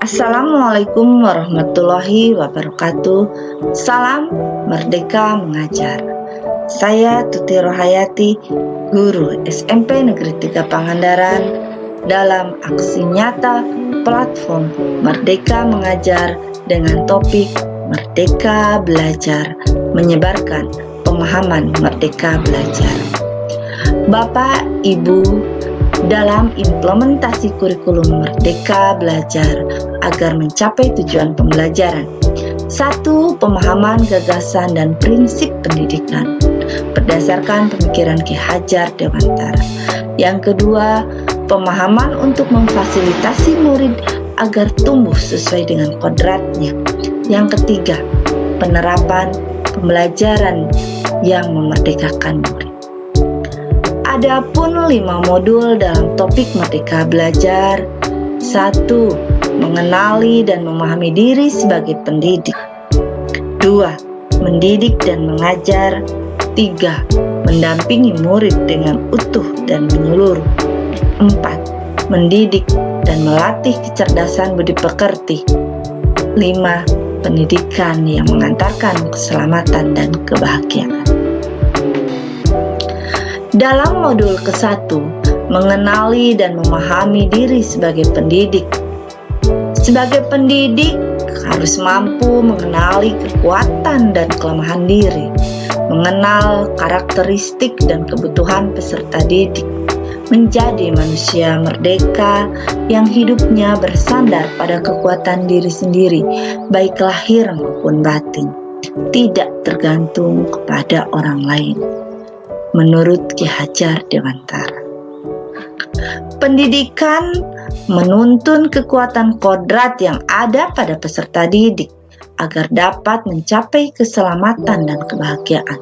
Assalamualaikum warahmatullahi wabarakatuh. Salam Merdeka Mengajar. Saya Tuti Rohayati, guru SMP Negeri 3 Pangandaran, dalam aksi nyata platform Merdeka Mengajar dengan topik Merdeka Belajar, menyebarkan pemahaman Merdeka Belajar. Bapak, Ibu, dalam implementasi kurikulum Merdeka Belajar agar mencapai tujuan pembelajaran. 1. Pemahaman gagasan dan prinsip pendidikan berdasarkan pemikiran Ki Hajar Dewantara. Yang kedua, pemahaman untuk memfasilitasi murid agar tumbuh sesuai dengan kodratnya. Yang ketiga, penerapan pembelajaran yang memerdekakan murid. Adapun 5 modul dalam topik Merdeka Belajar. 1. Mengenali dan memahami diri sebagai pendidik. 2. Mendidik dan mengajar. 3. Mendampingi murid dengan utuh dan menyeluruh. 4. Mendidik dan melatih kecerdasan budi pekerti. 5. Pendidikan yang mengantarkan keselamatan dan kebahagiaan. Dalam modul ke-1, mengenali dan memahami diri sebagai pendidik. Sebagai pendidik, harus mampu mengenali kekuatan dan kelemahan diri, mengenal karakteristik dan kebutuhan peserta didik, menjadi manusia merdeka yang hidupnya bersandar pada kekuatan diri sendiri, baik lahir maupun batin, tidak tergantung kepada orang lain. Menurut Ki Hajar Dewantara, pendidikan menuntun kekuatan kodrat yang ada pada peserta didik agar dapat mencapai keselamatan dan kebahagiaan.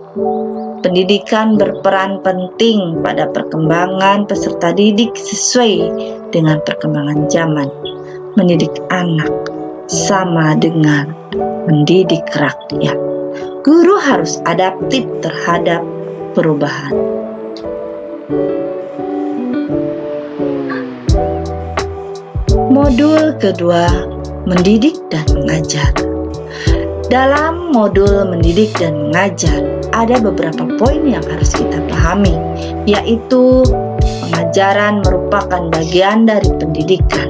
Pendidikan berperan penting pada perkembangan peserta didik sesuai dengan perkembangan zaman. Mendidik anak sama dengan mendidik rakyat. Guru harus adaptif terhadap perubahan. Modul kedua, mendidik dan mengajar. Dalam modul mendidik dan mengajar, ada beberapa poin yang harus kita pahami, yaitu pengajaran merupakan bagian dari pendidikan.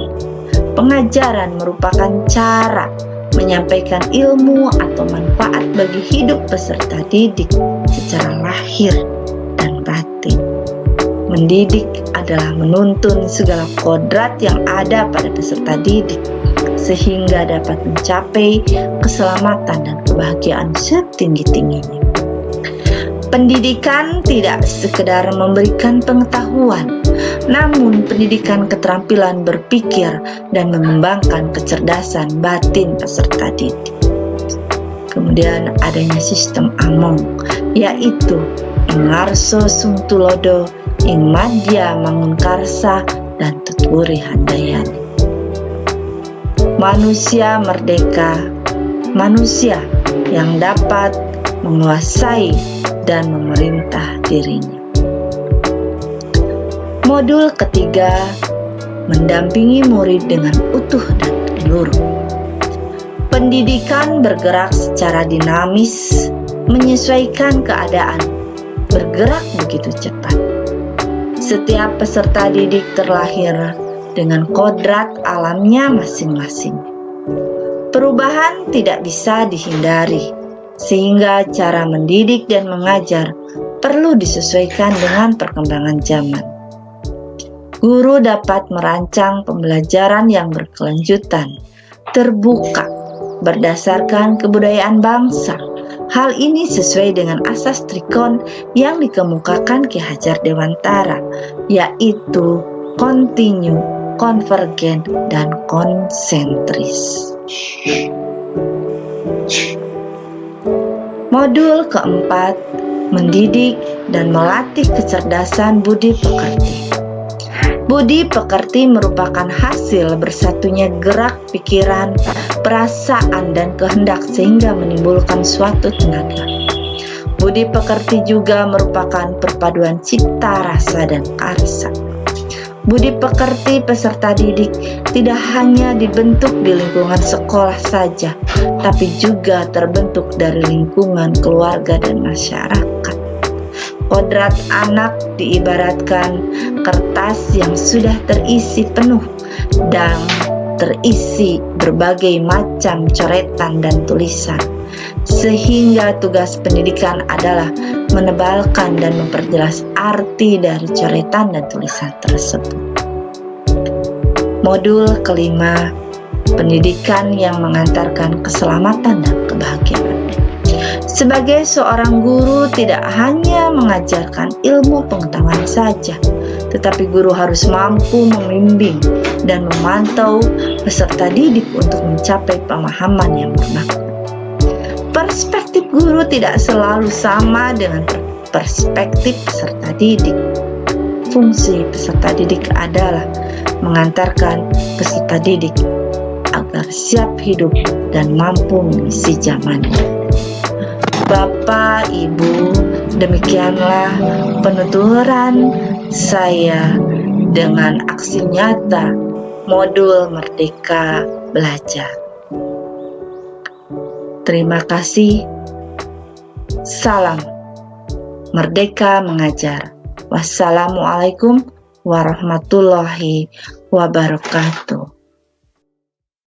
Pengajaran merupakan cara menyampaikan ilmu atau manfaat bagi hidup peserta didik secara lahir dan batin. Mendidik adalah menuntun segala kodrat yang ada pada peserta didik sehingga dapat mencapai keselamatan dan kebahagiaan setinggi-tingginya. Pendidikan tidak sekedar memberikan pengetahuan, namun pendidikan keterampilan berpikir dan mengembangkan kecerdasan batin peserta didik. Kemudian adanya sistem Among, yaitu ing ngarso sung tulodo, ing madya mangunkarsa, dan tutwuri handayani. Manusia merdeka, manusia yang dapat menguasai dan memerintah dirinya. Modul ketiga, mendampingi murid dengan utuh dan menyeluruh. Pendidikan bergerak secara dinamis, menyesuaikan keadaan, bergerak begitu cepat. Setiap peserta didik terlahir dengan kodrat alamnya masing-masing. Perubahan tidak bisa dihindari, sehingga cara mendidik dan mengajar perlu disesuaikan dengan perkembangan zaman. Guru dapat merancang pembelajaran yang berkelanjutan, terbuka, berdasarkan kebudayaan bangsa. Hal ini sesuai dengan asas Trikon yang dikemukakan Ki Hajar Dewantara, yaitu kontinu, konvergen, dan konsentris. Modul keempat, mendidik dan melatih kecerdasan budi pekerti. Budi pekerti merupakan hasil bersatunya gerak pikiran, perasaan, dan kehendak sehingga menimbulkan suatu tenaga. Budi pekerti juga merupakan perpaduan cipta rasa dan karsa. Budi pekerti peserta didik tidak hanya dibentuk di lingkungan sekolah saja, tapi juga terbentuk dari lingkungan keluarga dan masyarakat. Kodrat anak diibaratkan kertas yang sudah terisi penuh dan terisi berbagai macam coretan dan tulisan, sehingga tugas pendidikan adalah menebalkan dan memperjelas arti dari coretan dan tulisan tersebut. Modul kelima, pendidikan yang mengantarkan keselamatan dan kebahagiaan. Sebagai seorang guru tidak hanya mengajarkan ilmu pengetahuan saja, tetapi guru harus mampu membimbing dan memantau peserta didik untuk mencapai pemahaman yang bermakna. Perspektif guru tidak selalu sama dengan perspektif peserta didik. Fungsi peserta didik adalah mengantarkan peserta didik agar siap hidup dan mampu mengisi zamannya. Bapak, Ibu, demikianlah penuturan saya dengan aksi nyata modul Merdeka Belajar. Terima kasih. Salam Merdeka Mengajar. Wassalamualaikum warahmatullahi wabarakatuh.